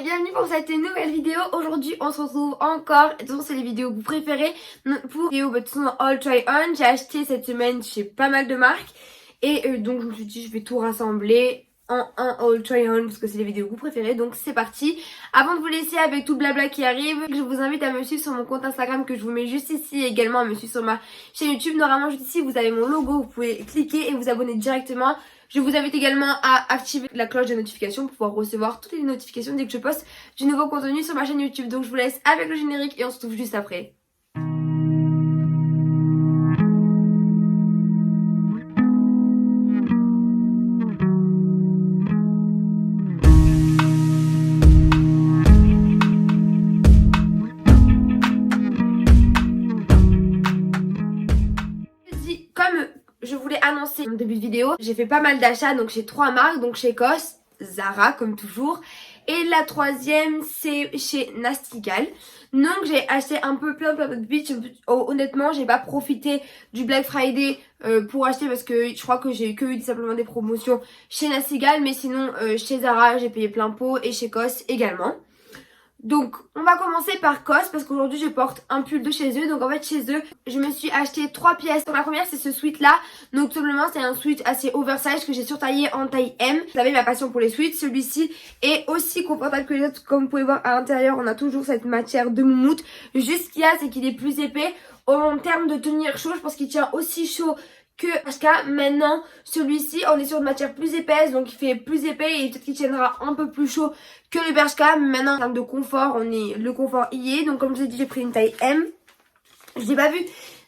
bienvenue pour cette nouvelle vidéo. Aujourd'hui on se retrouve encore, de toute façon c'est les vidéos que vous préférez. Pour vidéo de toute façon All Try On, j'ai acheté cette semaine chez pas mal de marques. Et donc je me suis dit je vais tout rassembler en un All Try On parce que c'est les vidéos que vous préférez. Donc c'est parti. Avant de vous laisser avec tout le blabla qui arrive, je vous invite à me suivre sur mon compte Instagram que je vous mets juste ici. Et également à me suivre sur ma chaîne YouTube. Normalement juste ici vous avez mon logo, vous pouvez cliquer et vous abonner directement. Je vous invite également à activer la cloche de notification pour pouvoir recevoir toutes les notifications dès que je poste du nouveau contenu sur ma chaîne YouTube. Donc je vous laisse avec le générique et on se retrouve juste après. Comme je voulais annoncer en début de vidéo, j'ai fait pas mal d'achats, donc j'ai 3 marques, donc chez COS, Zara comme toujours, et la troisième c'est chez Nasty Gal. Donc j'ai acheté un peu plein de bitch. Honnêtement j'ai pas profité du Black Friday pour acheter parce que je crois que j'ai eu simplement des promotions chez Nasty Gal, mais sinon chez Zara j'ai payé plein pot et chez COS également. Donc on va commencer par COS parce qu'aujourd'hui je porte un pull de chez eux. Donc en fait chez eux je me suis acheté 3 pièces. Donc la première c'est ce sweat là. Donc tout simplement c'est un sweat assez oversize que j'ai surtaillé en taille M. Vous savez ma passion pour les sweats. Celui-ci est aussi confortable que les autres. Comme vous pouvez voir à l'intérieur on a toujours cette matière de moumoute. Juste ce qu'il y a c'est qu'il est plus épais. En termes de tenir chaud je pense qu'il tient aussi chaud que Bershka. Maintenant celui-ci on est sur une matière plus épaisse donc il fait plus épais et peut-être qu'il tiendra un peu plus chaud que le Bershka. Maintenant en termes de confort le confort y est. Donc comme je vous ai dit j'ai pris une taille M. Je l'ai pas vu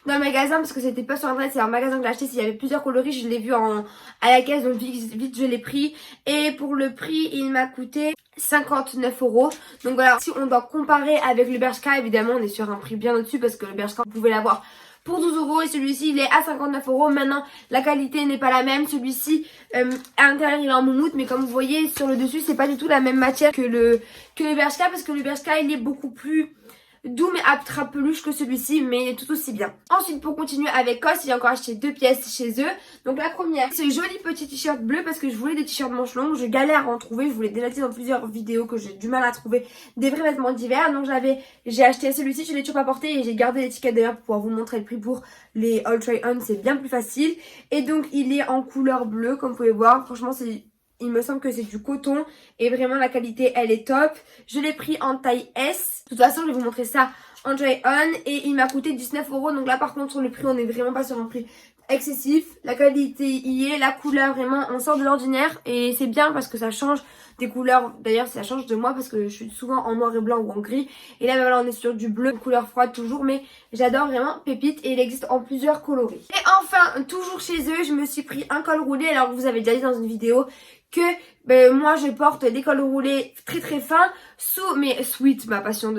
dans le magasin parce que c'était pas sur internet, c'est un magasin que j'ai acheté. S'il y avait plusieurs coloris je l'ai vu à la caisse donc vite je l'ai pris. Et pour le prix il m'a coûté 59 €. Donc voilà, si on doit comparer avec le Bershka évidemment on est sur un prix bien au-dessus parce que le Bershka vous pouvez l'avoir pour 12 € et celui-ci il est à 59 €. Maintenant la qualité n'est pas la même. Celui-ci à l'intérieur il est en moumoute mais comme vous voyez sur le dessus c'est pas du tout la même matière que le Bershka parce que le Bershka il est beaucoup plus doux mais à peluche que celui-ci mais tout aussi bien. Ensuite pour continuer avec COS j'ai encore acheté 2 pièces chez eux. Donc la première ce joli petit t-shirt bleu parce que je voulais des t-shirts manches longues. Je galère à en trouver, je vous l'ai déjà dit dans plusieurs vidéos que j'ai du mal à trouver des vrais vêtements d'hiver. Donc j'ai acheté celui-ci, je l'ai toujours pas porté et j'ai gardé l'étiquette d'ailleurs pour pouvoir vous montrer le prix pour les All Try On, c'est bien plus facile. Et donc il est en couleur bleue comme vous pouvez voir, franchement il me semble que c'est du coton et vraiment la qualité elle est top. Je l'ai pris en taille S. De toute façon je vais vous montrer ça en try on et il m'a coûté 19 €. Donc là par contre sur le prix on est vraiment pas sur un prix excessif. La qualité y est, la couleur vraiment on sort de l'ordinaire et c'est bien parce que ça change des couleurs. D'ailleurs ça change de moi parce que je suis souvent en noir et blanc ou en gris. Et là voilà on est sur du bleu, couleur froide toujours, mais j'adore vraiment pépite et il existe en plusieurs coloris. Et enfin toujours chez eux je me suis pris un col roulé. Alors vous avez déjà dit dans une vidéo que moi je porte des cols roulés très fins sous mes sweats, ma passion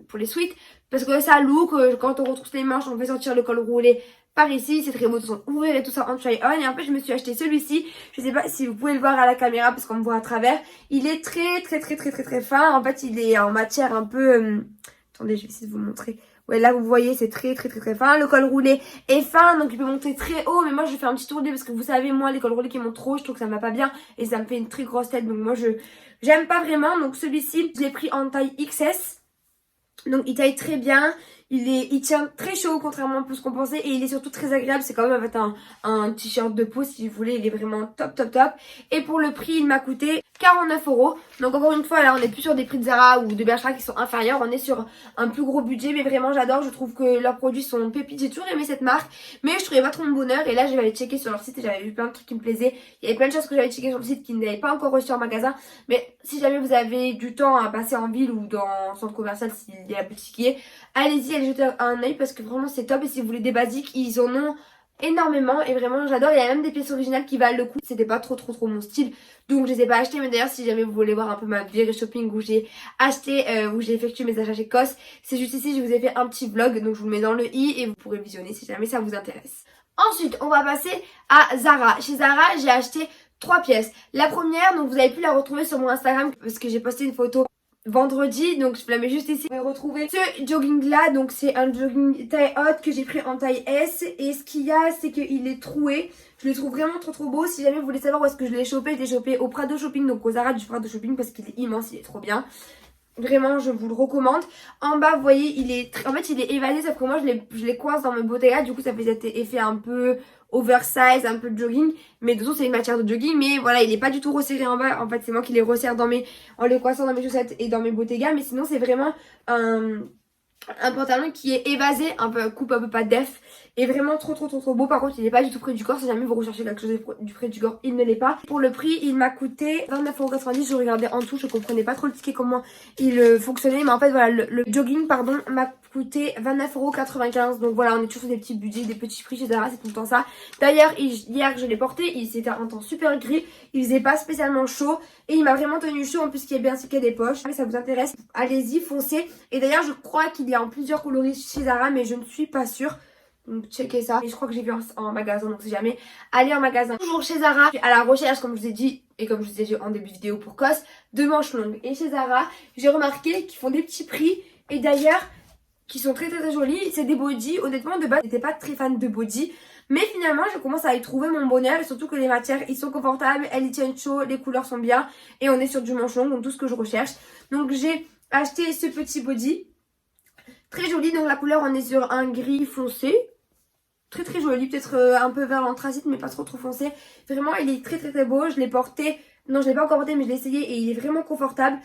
pour les sweats, parce que ça look, quand on retrousse les manches on fait sortir le col roulé par ici, c'est très beau, de toute façon ouvrir et tout ça en try on. Et en fait je me suis acheté celui-ci, je sais pas si vous pouvez le voir à la caméra parce qu'on me voit à travers, il est très fin. En fait il est en matière un peu attendez je vais essayer de vous montrer. Ouais là vous voyez c'est très fin. Le col roulé est fin donc il peut monter très haut. Mais moi je fais un petit tourné parce que vous savez moi les cols roulés qui montent trop haut je trouve que ça me va pas bien. Et ça me fait une très grosse tête donc moi j'aime pas vraiment. Donc celui-ci je l'ai pris en taille XS. Donc il taille très bien. Il tient très chaud contrairement à ce qu'on pensait. Et il est surtout très agréable. C'est quand même en fait un t-shirt de peau si vous voulez. Il est vraiment top. Et pour le prix il m'a coûté 49 €. Donc encore une fois là on est plus sur des prix de Zara ou de Bershka qui sont inférieurs. On est sur un plus gros budget. Mais vraiment j'adore. Je trouve que leurs produits sont pépites. J'ai toujours aimé cette marque. Mais je trouvais pas trop mon bonheur. Et là j'avais checké sur leur site et j'avais vu plein de trucs qui me plaisaient. Il y avait plein de choses que j'avais checké sur le site qui n'avaient pas encore reçu en magasin. Mais si jamais vous avez du temps à passer en ville ou dans un centre commercial s'il y a la boutique qui est, allez-y, allez jeter un oeil parce que vraiment c'est top. Et si vous voulez des basiques ils en ont énormément et vraiment j'adore. Il y a même des pièces originales qui valent le coup. C'était pas trop mon style donc je les ai pas achetées. Mais d'ailleurs si jamais vous voulez voir un peu ma virée shopping où j'ai acheté où j'ai effectué mes achats chez COS, c'est juste ici. Je vous ai fait un petit vlog donc je vous le mets dans le i et vous pourrez visionner si jamais ça vous intéresse. Ensuite on va passer à Zara. Chez Zara j'ai acheté 3 pièces. La première donc vous avez pu la retrouver sur mon Instagram parce que j'ai posté une photo vendredi, donc je vous la mets juste ici. Vous pouvez retrouver ce jogging là, donc c'est un jogging taille haute que j'ai pris en taille S. Et ce qu'il y a c'est qu'il est troué. Je le trouve vraiment trop beau. Si jamais vous voulez savoir où est-ce que je l'ai chopé au Prado Shopping, donc au Zara du Prado Shopping parce qu'il est immense, il est trop bien. Vraiment, je vous le recommande. En bas, vous voyez, en fait, il est évasé, sauf que moi, je les coince dans mes Bottega. Du coup, ça fait cet effet un peu oversize, un peu de jogging. Mais de toute façon, c'est une matière de jogging. Mais voilà, il est pas du tout resserré en bas. En fait, c'est moi qui les resserre en les coinçant dans mes chaussettes et dans mes Bottega. Mais sinon, c'est vraiment un pantalon qui est évasé, un peu coupe un peu pas def, et vraiment trop beau. Par contre, il est pas du tout près du corps. Si jamais vous recherchez quelque chose du près du corps, il ne l'est pas. Pour le prix, il m'a coûté 29,90 €. Je regardais en dessous, je comprenais pas trop le ticket comment il fonctionnait, mais en fait voilà, le jogging pardon m'a coûté 29,95 €. Donc voilà, on est toujours sur des petits budgets, des petits prix chez Zara, c'est tout le temps ça. D'ailleurs, hier que je l'ai porté, c'était un temps super gris, il faisait pas spécialement chaud et il m'a vraiment tenu chaud. En plus, il est bien qu'il y a des poches. Si ça vous intéresse, allez-y, foncez. Et d'ailleurs, je crois qu'il y a en plusieurs coloris chez Zara, mais je ne suis pas sûre. Donc checkez ça. Et je crois que j'ai vu en magasin, donc si jamais, allez en magasin. Toujours chez Zara, à la recherche, comme je vous ai dit, et comme je vous ai dit en début de vidéo pour COS, de manches longues. Et chez Zara, j'ai remarqué qu'ils font des petits prix. Et d'ailleurs, qui sont très jolis. C'est des bodys. Honnêtement, de base, j'étais pas très fan de body. Mais finalement, je commence à y trouver mon bonheur. Et surtout que les matières, ils sont confortables, elles y tiennent chaud, les couleurs sont bien. Et on est sur du manche long, donc tout ce que je recherche. Donc j'ai acheté ce petit body. Très joli, donc la couleur, on est sur un gris foncé. Très joli, peut-être un peu vert l'anthracite, mais pas trop foncé. Vraiment, il est très beau. Je l'ai porté, non je l'ai pas encore porté, mais je l'ai essayé et il est vraiment confortable.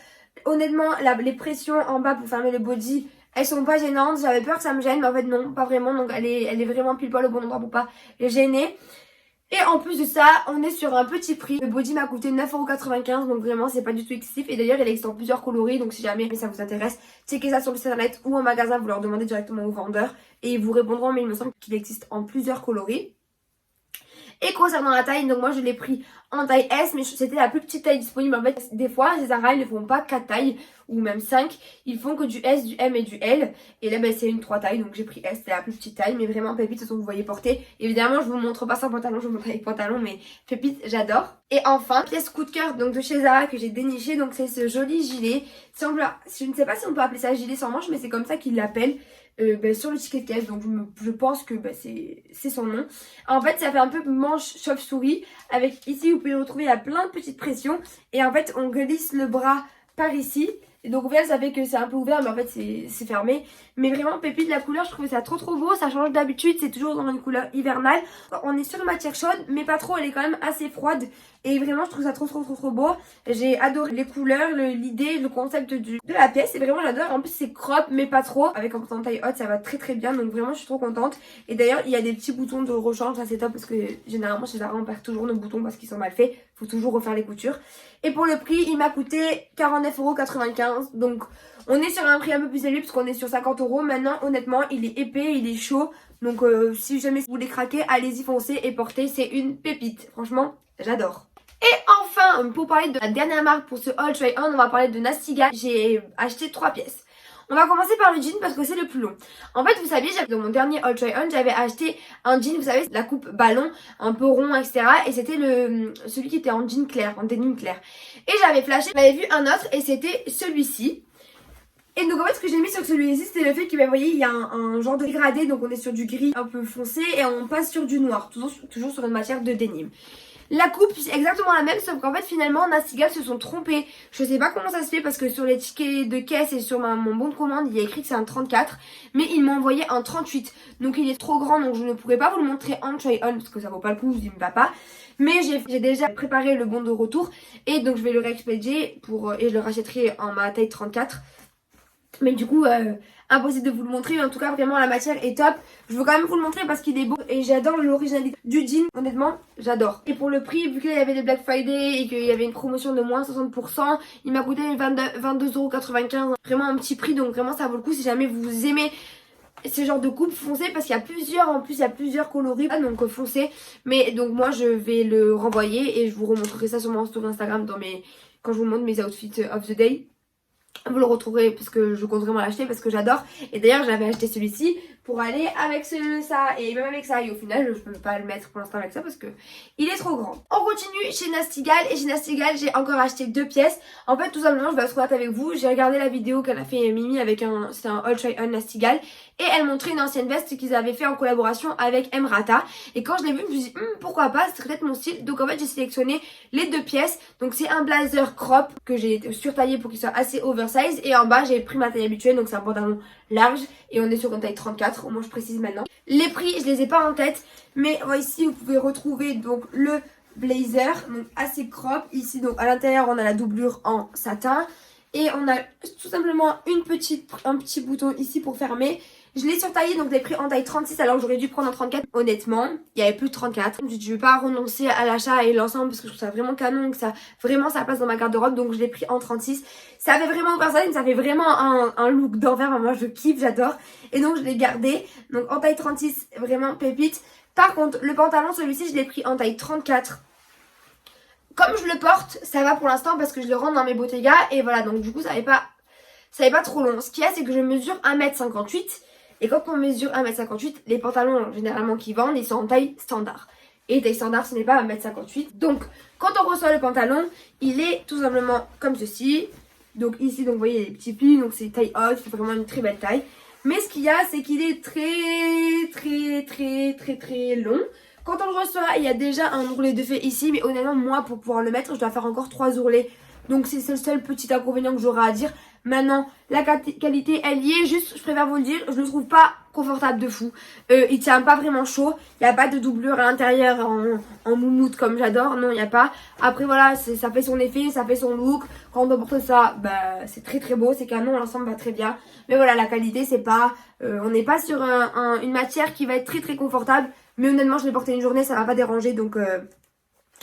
Honnêtement, les pressions en bas pour fermer le body, elles sont pas gênantes. J'avais peur que ça me gêne, mais en fait non, pas vraiment. Donc elle est vraiment pile poil au bon endroit pour pas les gêner. Et en plus de ça, on est sur un petit prix. Le body m'a coûté 9,95 €, donc vraiment c'est pas du tout excessif. Et d'ailleurs il existe en plusieurs coloris, donc si jamais ça vous intéresse, checkez ça sur le site internet ou en magasin, vous leur demandez directement au vendeur et ils vous répondront, mais il me semble qu'il existe en plusieurs coloris. Et concernant la taille, donc moi je l'ai pris en taille S, mais c'était la plus petite taille disponible. En fait, des fois, les Zara, ils ne font pas 4 tailles ou même 5. Ils font que du S, du M et du L. Et là, ben, c'est une 3 tailles, donc j'ai pris S, c'est la plus petite taille. Mais vraiment, Pépite, de toute façon, vous voyez porter. Évidemment, je vous montre pas sans pantalon, je vous montre avec pantalon, mais Pépite, j'adore. Et enfin, pièce coup de cœur donc de chez Zara que j'ai déniché, donc c'est ce joli gilet. Je ne sais pas si on peut appeler ça gilet sans manche, mais c'est comme ça qu'ils l'appellent. Sur le ticket de caisse, donc je pense que c'est son nom. En fait, ça fait un peu manche chauve-souris. Avec ici, vous pouvez retrouver, il y a plein de petites pressions. Et en fait, on glisse le bras par ici. Et donc au final, ça fait que c'est un peu ouvert, mais en fait, c'est fermé. Mais vraiment, Pépite, la couleur, je trouvais ça trop beau. Ça change d'habitude, c'est toujours dans une couleur hivernale. On est sur une matière chaude, mais pas trop. Elle est quand même assez froide. Et vraiment, je trouve ça trop beau. J'ai adoré les couleurs, l'idée, le concept de la pièce. Et vraiment, j'adore. En plus, c'est crop, mais pas trop. Avec un pantalon taille haute, ça va très bien. Donc vraiment, je suis trop contente. Et d'ailleurs, il y a des petits boutons de rechange. Ça, c'est top parce que généralement, chez Zara, on perd toujours nos boutons parce qu'ils sont mal faits. Faut toujours refaire les coutures. Et pour le prix, il m'a coûté 49,95 €. Donc, on est sur un prix un peu plus élevé parce qu'on est sur 50 €. Maintenant, honnêtement, il est épais, il est chaud. Donc, si jamais vous voulez craquer, allez-y, foncez et portez. C'est une pépite. Franchement, j'adore. Et enfin, pour parler de la dernière marque pour ce haul try on, on va parler de Nasty Gal. J'ai acheté 3 pièces. On va commencer par le jean parce que c'est le plus long. En fait, vous savez, dans mon dernier haul try on, j'avais acheté un jean, vous savez, la coupe ballon, un peu rond, etc. Et c'était celui qui était en jean clair, en denim clair. Et j'avais flashé, j'avais vu un autre et c'était celui-ci. Et donc en fait ce que j'ai mis sur celui-ci, c'était le fait que vous voyez il y a un genre de dégradé, donc on est sur du gris un peu foncé et on passe sur du noir, toujours sur une matière de denim. La coupe c'est exactement la même, sauf qu'en fait finalement Nasty Gal se sont trompés. Je sais pas comment ça se fait parce que sur les tickets de caisse et sur mon bon de commande il y a écrit que c'est un 34, mais ils m'ont envoyé un 38. Donc il est trop grand, donc je ne pourrais pas vous le montrer en try on parce que ça vaut pas le coup, je dis va pas. Mais j'ai déjà préparé le bon de retour et donc je vais le réexpédier et je le rachèterai en ma taille 34. Mais du coup, impossible de vous le montrer. Mais en tout cas, vraiment, la matière est top. Je veux quand même vous le montrer parce qu'il est beau. Et j'adore l'originalité du jean. Honnêtement, j'adore. Et pour le prix, vu qu'il y avait des Black Friday et qu'il y avait une promotion de moins 60%, il m'a coûté 22,95 €. Vraiment un petit prix. Donc vraiment, ça vaut le coup si jamais vous aimez ce genre de coupe, foncez parce qu'il y a plusieurs, en plus il y a plusieurs coloris, donc foncez. Mais donc moi je vais le renvoyer et je vous remontrerai ça sur mon story Instagram quand je vous montre mes outfits of the day. Vous le retrouverez parce que je compte vraiment l'acheter parce que j'adore. Et d'ailleurs j'avais acheté celui-ci pour aller avec ça et même avec ça. Et au final, je peux pas le mettre pour l'instant avec ça parce que il est trop grand. On continue chez Nastigal et chez Nastigal, j'ai encore acheté 2 pièces. En fait, tout simplement, je vais être honnête avec vous. J'ai regardé la vidéo qu'elle a fait Mimi avec c'était un All Try On Nastigal et elle montrait une ancienne veste qu'ils avaient fait en collaboration avec Emrata. Et quand je l'ai vue, je me suis dit pourquoi pas, c'est peut-être mon style. Donc en fait, j'ai sélectionné les 2 pièces. Donc c'est un blazer crop que j'ai surtaillé pour qu'il soit assez oversize et en bas, j'ai pris ma taille habituelle, donc c'est un pantalon large et on est sur une taille 34, au moins je précise maintenant. Les prix, je les ai pas en tête, mais ici vous pouvez retrouver donc le blazer, donc assez crop. Ici donc à l'intérieur on a la doublure en satin et on a tout simplement un petit bouton ici pour fermer. Je l'ai surtaillé, donc je l'ai pris en taille 36 alors que j'aurais dû prendre en 34. Honnêtement, il y avait plus de 34. Je vais pas renoncer à l'achat et l'ensemble parce que je trouve ça vraiment canon et que ça vraiment ça passe dans ma garde-robe, donc je l'ai pris en 36. Ça fait vraiment oversize, ça fait vraiment un look d'enfer. Moi je kiffe, j'adore. Et donc je l'ai gardé. Donc en taille 36, vraiment pépite. Par contre, le pantalon, celui-ci, je l'ai pris en taille 34. Comme je le porte, ça va pour l'instant parce que je le rentre dans mes Bottega. Et voilà, donc du coup, ça n'est pas trop long. Ce qu'il y a, c'est que je mesure 1m58. Et quand on mesure 1m58, les pantalons généralement qui vendent, ils sont en taille standard. Et taille standard, ce n'est pas 1m58. Donc, quand on reçoit le pantalon, il est tout simplement comme ceci. Donc ici, donc vous voyez les petits plis, donc c'est taille haute, c'est vraiment une très belle taille. Mais ce qu'il y a, c'est qu'il est très long. Quand on le reçoit, il y a déjà un ourlet de fait ici. Mais honnêtement, moi, pour pouvoir le mettre, je dois faire encore 3 ourlets. Donc c'est le seul petit inconvénient que j'aurai à dire. Maintenant, la qualité, elle y est. Juste, je préfère vous le dire, je le trouve pas confortable de fou. Il tient pas vraiment chaud. Il n'y a pas de doublure à l'intérieur en moumoute comme j'adore. Non, il n'y a pas. Après, voilà, ça fait son effet, ça fait son look. Quand on porte ça, bah, c'est très beau. C'est canon, l'ensemble va très bien. Mais voilà, la qualité, c'est pas... on n'est pas sur une matière qui va être très confortable. Mais honnêtement, je l'ai porté une journée, ça va pas déranger. Donc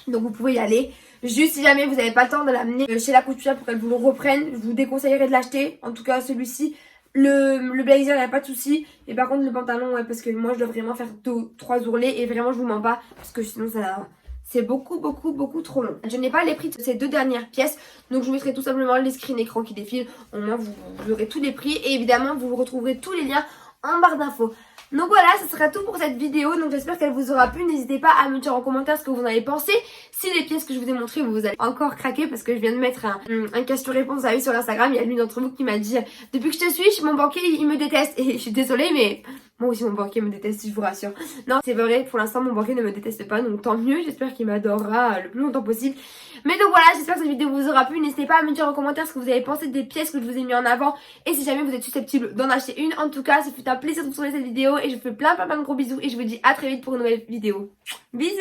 vous pouvez y aller. Juste si jamais vous n'avez pas le temps de l'amener chez la couturière pour qu'elle vous le reprenne, je vous déconseillerais de l'acheter. En tout cas celui-ci. Le blazer, il n'y a pas de souci. Et par contre le pantalon, ouais, parce que moi je dois vraiment faire 2-3 ourlets. Et vraiment je vous mens pas. Parce que sinon c'est beaucoup trop long. Je n'ai pas les prix de ces 2 dernières pièces. Donc je vous mettrai tout simplement les screen écrans qui défilent. Au moins vous aurez tous les prix. Et évidemment vous retrouverez tous les liens en barre d'infos. Donc voilà, ce sera tout pour cette vidéo. Donc j'espère qu'elle vous aura plu. N'hésitez pas à me dire en commentaire ce que vous en avez pensé. Si les pièces que je vous ai montrées, vous allez encore craquer parce que je viens de mettre un question-réponse, vous avez vu, sur Instagram. Il y a l'une d'entre vous qui m'a dit depuis que je te suis, mon banquier il me déteste. Et je suis désolée, mais moi aussi mon banquier me déteste, je vous rassure. Non, c'est vrai, pour l'instant mon banquier ne me déteste pas, donc tant mieux. J'espère qu'il m'adorera le plus longtemps possible. Mais donc voilà, j'espère que cette vidéo vous aura plu. N'hésitez pas à me dire en commentaire ce que vous avez pensé des pièces que je vous ai mis en avant. Et si jamais vous êtes susceptible d'en acheter une. En tout cas, ça fait un plaisir de vous tourner cette vidéo. Et je vous fais plein de gros bisous. Et je vous dis à très vite pour une nouvelle vidéo. Bisous!